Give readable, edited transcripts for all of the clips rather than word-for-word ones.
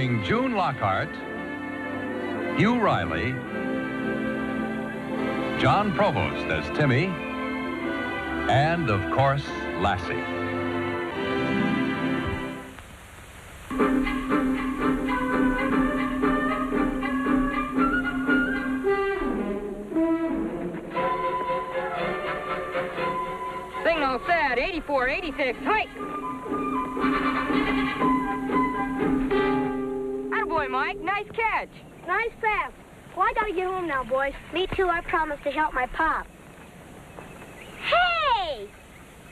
Starring June Lockhart, Hugh Riley, John Provost as Timmy, and, of course, Lassie. Signal set, 8486, hike! Attaboy, Mike, nice catch. Nice pass. Well, I gotta get home now, boys. Me too, I promised to help my pop. Hey!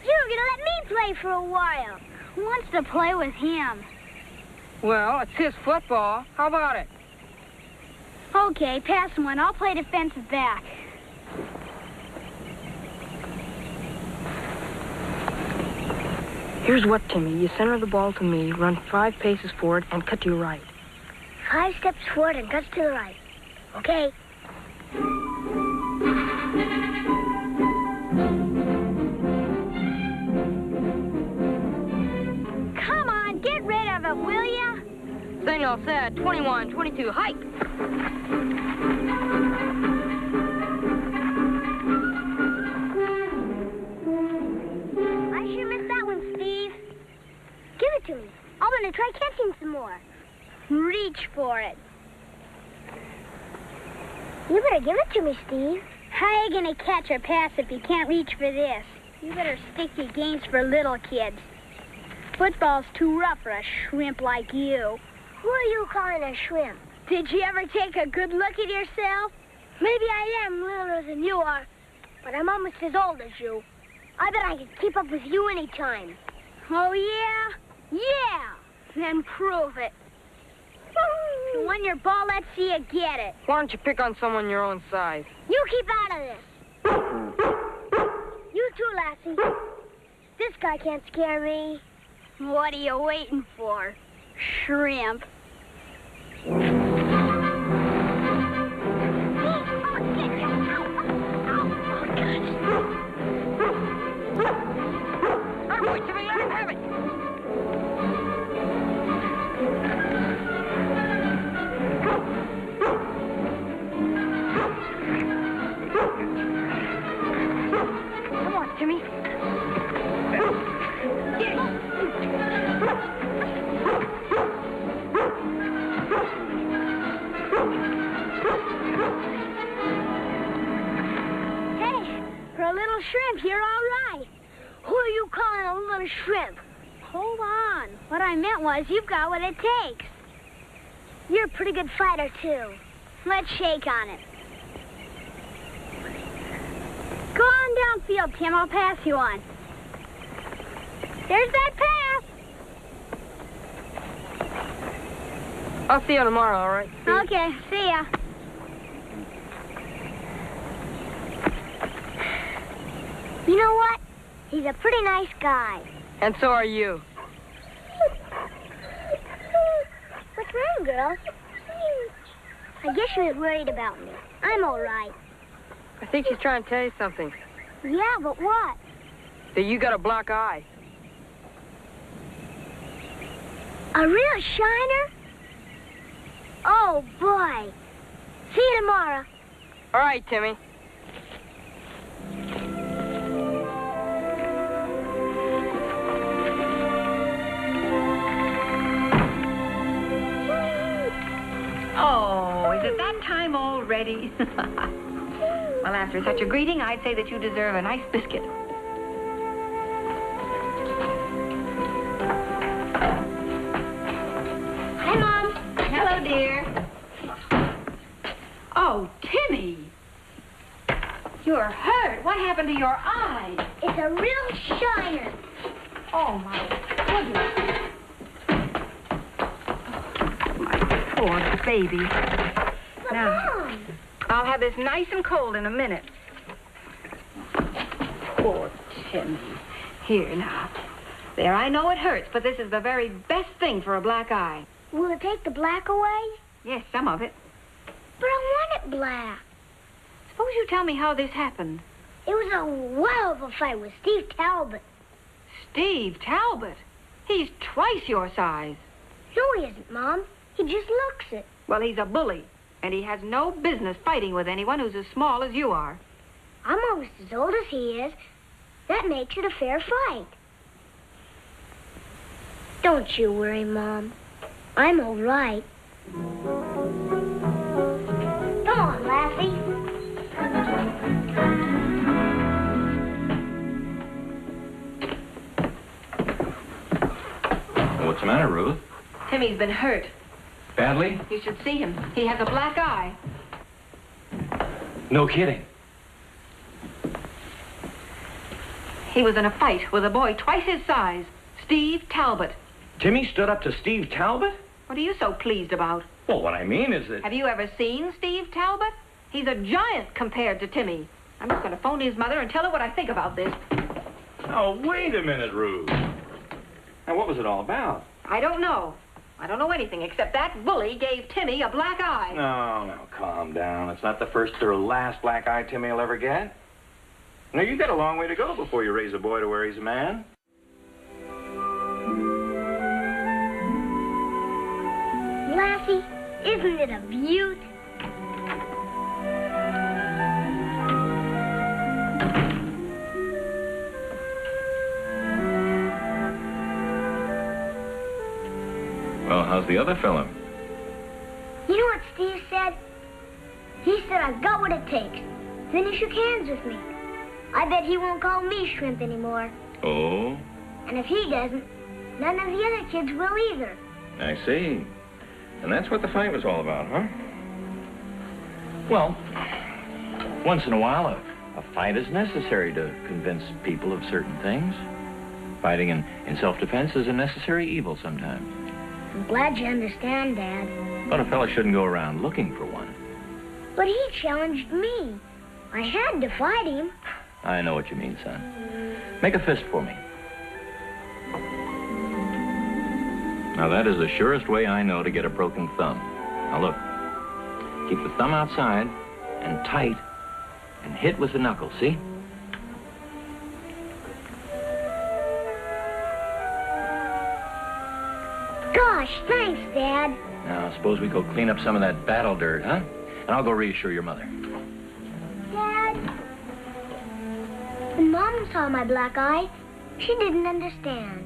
You were gonna let me play for a while. Who wants to play with him? Well, it's his football. How about it? Okay, pass one. I'll play defensive back. Here's what, Timmy. You center the ball to me, run 5 paces forward, and cut to your right. 5 steps forward and cuts to the right. Okay. Come on, get rid of it, will ya? Signal set, 2122, hike! I sure missed that one, Steve. Give it to me. I'm gonna try catching some more. Reach for it. You better give it to me, Steve. How you gonna catch or pass if you can't reach for this? You better stick your games for little kids. Football's too rough for a shrimp like you. Who are you calling a shrimp? Did you ever take a good look at yourself? Maybe I am littler than you are, but I'm almost as old as you. I bet I could keep up with you anytime. Oh, yeah? Yeah! Then prove it. When your ball, let's see you get it. Why don't you pick on someone your own size? You keep out of this. You too, Lassie. This guy can't scare me. What are you waiting for? Shrimp. Attaboy, Timmy, let him have it! Come on, Timmy. Hey, for a little shrimp, you're all right. Who are you calling a little shrimp? Hold on. What I meant was you've got what it takes. You're a pretty good fighter, too. Let's shake on it. Go on downfield, Tim. I'll pass you on. There's that pass. I'll see you tomorrow, all right? Steve? Okay, see ya. You know what? He's a pretty nice guy. And so are you. What's wrong, girl? I guess she was worried about me. I'm all right. I think she's trying to tell you something. Yeah, but what? That you got a black eye. A real shiner? Oh, boy. See you tomorrow. All right, Timmy. Oh, is it that time already? Well, after such a greeting, I'd say that you deserve a nice biscuit. Hi, Mom. Hello, dear. Oh, Timmy. You're hurt. What happened to your eye? It's a real shiner. Oh, my goodness. My poor baby. But, Now, Mom. I'll have this nice and cold in a minute. Poor Timmy. Here, now. There, I know it hurts, but this is the very best thing for a black eye. Will it take the black away? Yes, some of it. But I want it black. Suppose you tell me how this happened. It was a well of a fight with Steve Talbot. Steve Talbot? He's twice your size. No, he isn't, Mom. He just looks it. Well, he's a bully, and he has no business fighting with anyone who's as small as you are. I'm almost as old as he is. That makes it a fair fight. Don't you worry, Mom. I'm all right. Come on, Lassie. What's the matter, Ruth? Timmy's been hurt. Badly? You should see him. He has a black eye. No kidding. He was in a fight with a boy twice his size, Steve Talbot. Timmy stood up to Steve Talbot? What are you so pleased about? Well, what I mean is that... Have you ever seen Steve Talbot? He's a giant compared to Timmy. I'm just going to phone his mother and tell her what I think about this. Oh, wait a minute, Ruth. Now, what was it all about? I don't know. I don't know anything except that bully gave Timmy a black eye. No, calm down. It's not the first or last black eye Timmy will ever get. Now, you've got a long way to go before you raise a boy to where he's a man. Lassie, isn't it a beaut? Well, how's the other fella? You know what Steve said? He said I've got what it takes. Then he shook hands with me. I bet he won't call me Shrimp anymore. Oh? And if he doesn't, none of the other kids will either. I see. And that's what the fight was all about, huh? Well, once in a while, a fight is necessary to convince people of certain things. Fighting in self-defense is a necessary evil sometimes. I'm glad you understand, Dad. But a fella shouldn't go around looking for one. But he challenged me. I had to fight him. I know what you mean, son. Make a fist for me. Now, that is the surest way I know to get a broken thumb. Now, look. Keep the thumb outside and tight and hit with the knuckles, see? Gosh, thanks, Dad. Now, suppose we go clean up some of that battle dirt, huh? And I'll go reassure your mother. Dad, when Mom saw my black eye, she didn't understand.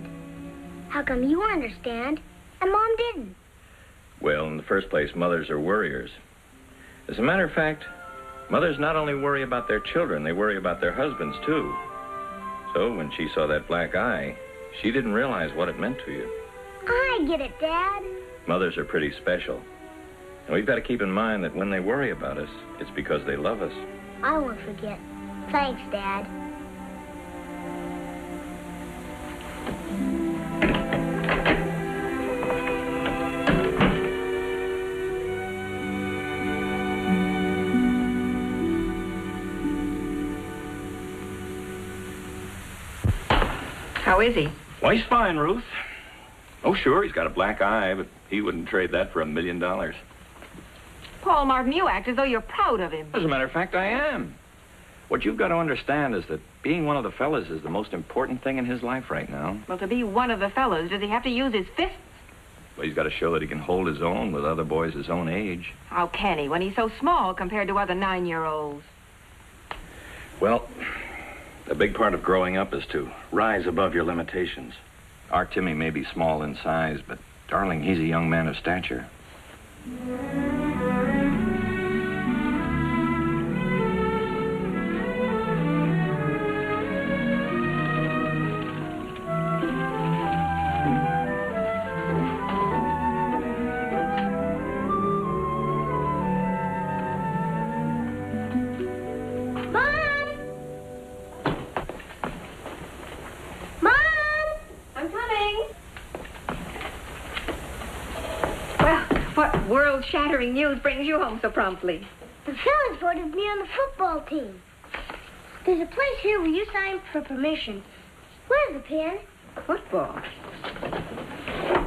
How come you understand and Mom didn't? Well, in the first place, mothers are worriers. As a matter of fact, mothers not only worry about their children, they worry about their husbands, too. So when she saw that black eye, she didn't realize what it meant to you. I get it, Dad. Mothers are pretty special. And we've got to keep in mind that when they worry about us, it's because they love us. I won't forget. Thanks, Dad. How is he? Well, he's fine, Ruth. Oh, sure, he's got a black eye, but he wouldn't trade that for $1 million. Paul Martin, you act as though you're proud of him. As a matter of fact, I am. What you've got to understand is that being one of the fellas is the most important thing in his life right now. Well, to be one of the fellows, does he have to use his fists? Well, he's got to show that he can hold his own with other boys his own age. How can he when he's so small compared to other 9-year-olds? Well, a big part of growing up is to rise above your limitations. Our Timmy may be small in size, but, darling, he's a young man of stature. World-shattering news brings you home so promptly. The fellas voted me on the football team. There's a place here where you sign for permission. Where's the pen? Football?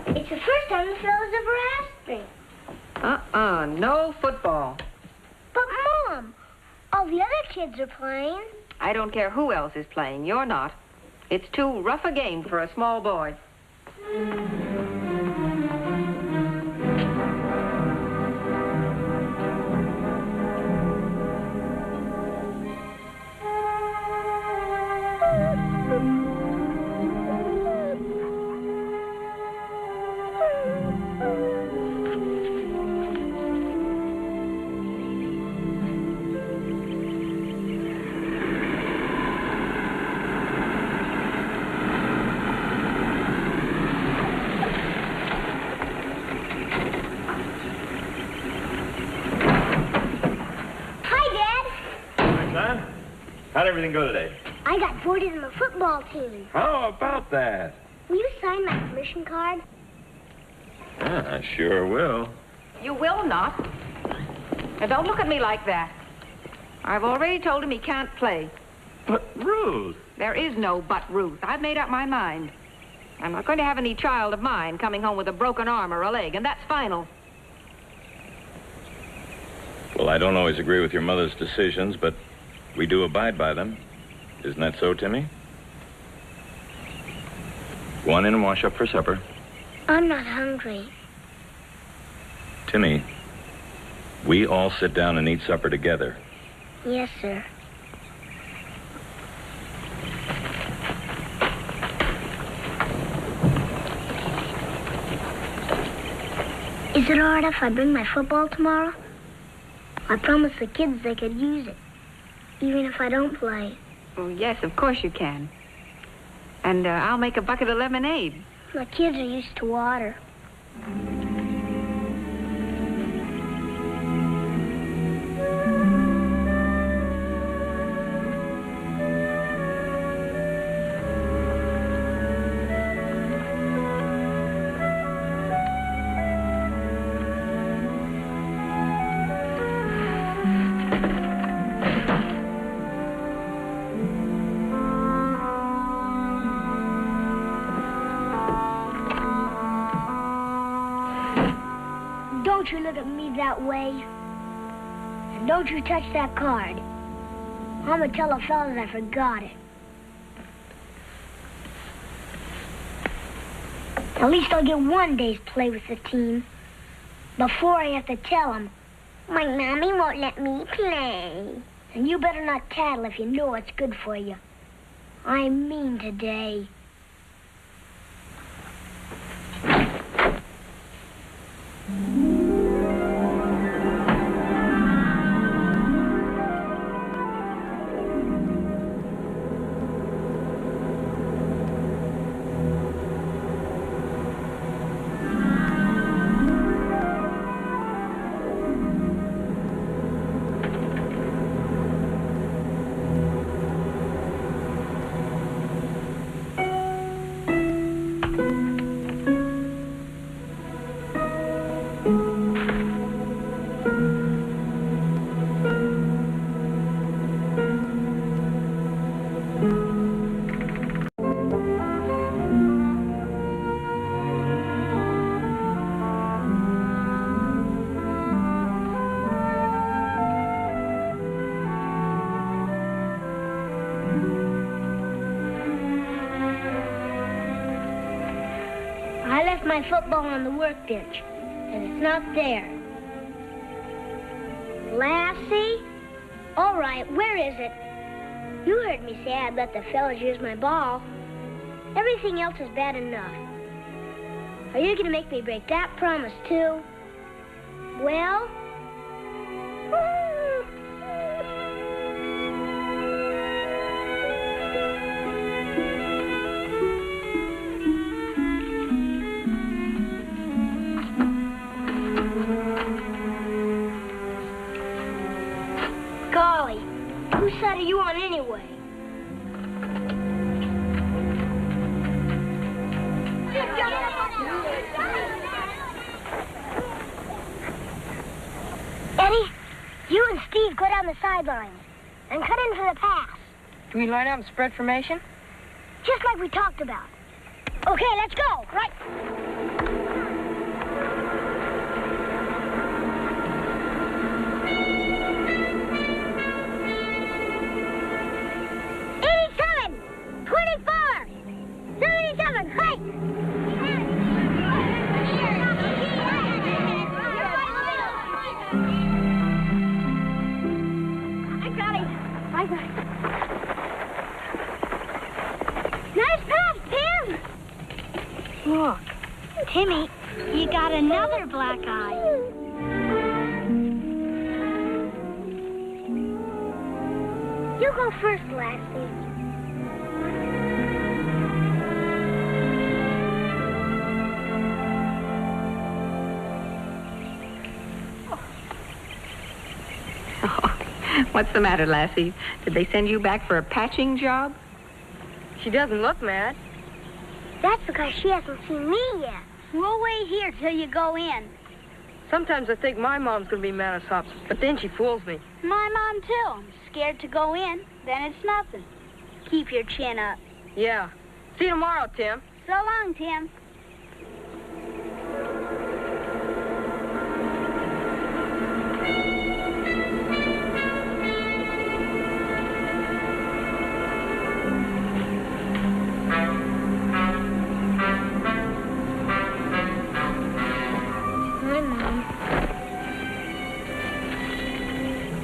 It's the first time the fellas ever asked me. No football. But, Mom, all the other kids are playing. I don't care who else is playing. You're not. It's too rough a game for a small boy. How'd everything go today? I got voted in the football team. How about that? Will you sign my permission card? I sure will. You will not. Now, don't look at me like that. I've already told him he can't play. But, Ruth. There is no but, Ruth. I've made up my mind. I'm not going to have any child of mine coming home with a broken arm or a leg, and that's final. Well, I don't always agree with your mother's decisions, but we do abide by them. Isn't that so, Timmy? Go on in and wash up for supper. I'm not hungry. Timmy, we all sit down and eat supper together. Yes, sir. Is it all right if I bring my football tomorrow? I promised the kids they could use it, even if I don't play. Oh, yes, of course you can. And I'll make a bucket of lemonade. The kids are used to water. Don't you look at me that way. And don't you touch that card. I'm gonna tell the fellas I forgot it. At least I'll get one day's play with the team. Before I have to tell them, my mommy won't let me play. And you better not tattle if you know what's good for you. I'm mean today. I left my football on the workbench, and it's not there. Lassie? All right, where is it? You heard me say I'd let the fellas use my ball. Everything else is bad enough. Are you going to make me break that promise, too? Well? Golly, whose side are you on anyway? Eddie, you and Steve go down the sidelines and cut in for the pass. Do we line up and spread formation? Just like we talked about. Okay, let's go. Right. Look. Timmy, you got another black eye. You go first, Lassie. What's the matter, Lassie? Did they send you back for a patching job? She doesn't look mad. That's because she hasn't seen me yet. We'll wait here till you go in. Sometimes I think my mom's going to be mad as hops, but then she fools me. My mom, too. I'm scared to go in. Then it's nothing. Keep your chin up. Yeah. See you tomorrow, Tim. So long, Tim.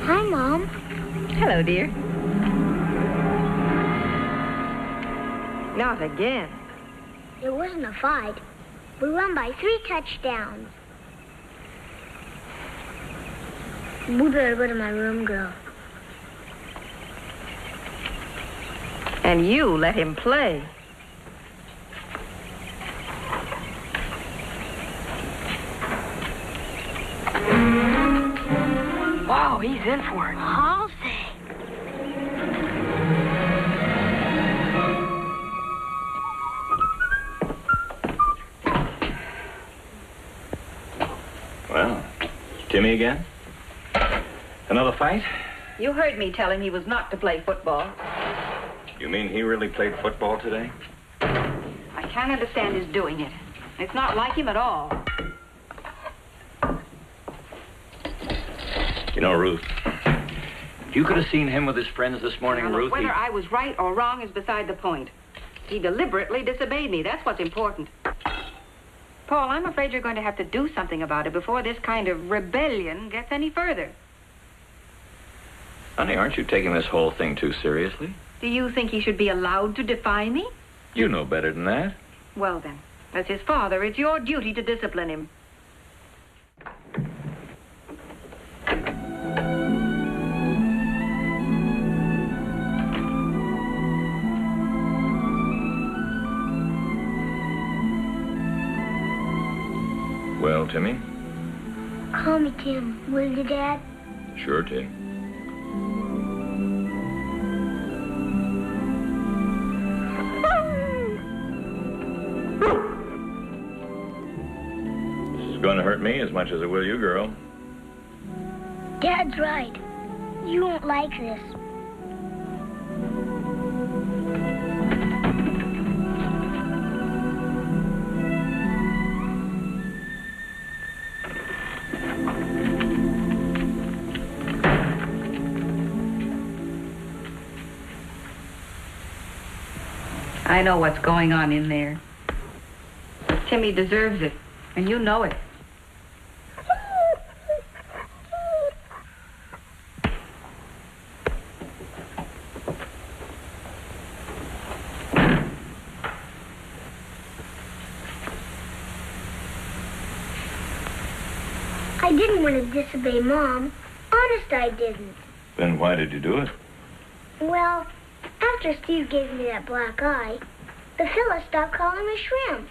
Hi, Mom. Hello, dear. Not again. It wasn't a fight. We won by 3 touchdowns. We better go to my room, girl. And you let him play. Wow, he's in for it. I'll say. Well, Timmy again? Another fight? You heard me tell him he was not to play football. You mean he really played football today? I can't understand his doing it. It's not like him at all. You know, Ruth, if you could have seen him with his friends this morning, Now, Ruth, whether I was right or wrong is beside the point. He deliberately disobeyed me. That's what's important. Paul, I'm afraid you're going to have to do something about it before this kind of rebellion gets any further. Honey, aren't you taking this whole thing too seriously? Do you think he should be allowed to defy me? You know better than that. Well, then, as his father, it's your duty to discipline him. Well, Timmy? Call me Tim, will you, Dad? Sure, Tim. This is going to hurt me as much as it will you, girl. Dad's right. You won't like this. I know what's going on in there. Timmy deserves it, and you know it. I didn't want to disobey Mom. Honest, I didn't. Then why did you do it? Well, after Steve gave me that black eye, the fella stopped calling me Shrimp.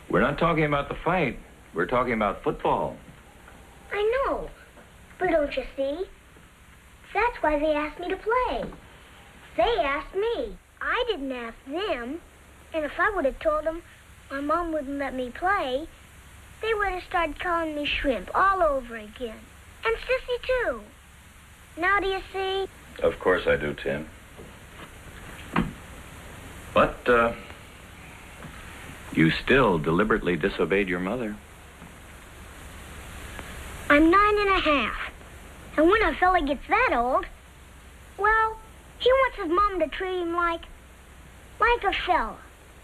We're not talking about the fight. We're talking about football. I know. But don't you see? That's why they asked me to play. They asked me. I didn't ask them. And if I would have told them my mom wouldn't let me play, they would have started calling me Shrimp all over again. And Sissy, too. Now do you see? Of course I do, Tim. But, you still deliberately disobeyed your mother. I'm 9.5. And when a fella gets that old, well, he wants his mom to treat him like a fella,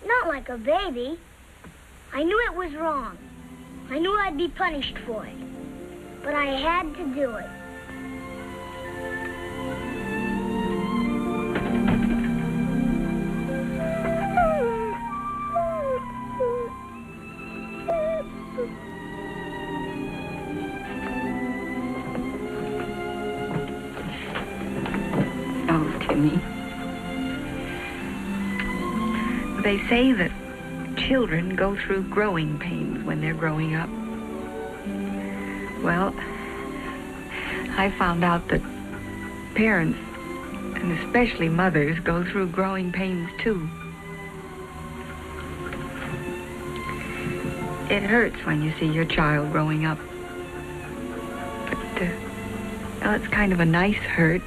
not like a baby. I knew it was wrong. I knew I'd be punished for it. But I had to do it. Oh, Timmy. They say that children go through growing pains when they're growing up. Well, I found out that Parents, and especially mothers, go through growing pains, too. It hurts when you see your child growing up. But, well, it's kind of a nice hurt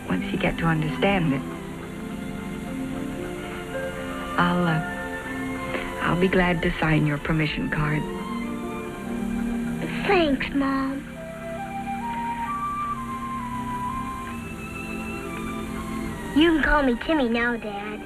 once you get to understand it. I'll be glad to sign your permission card. Thanks, Mom. You can call me Timmy now, Dad.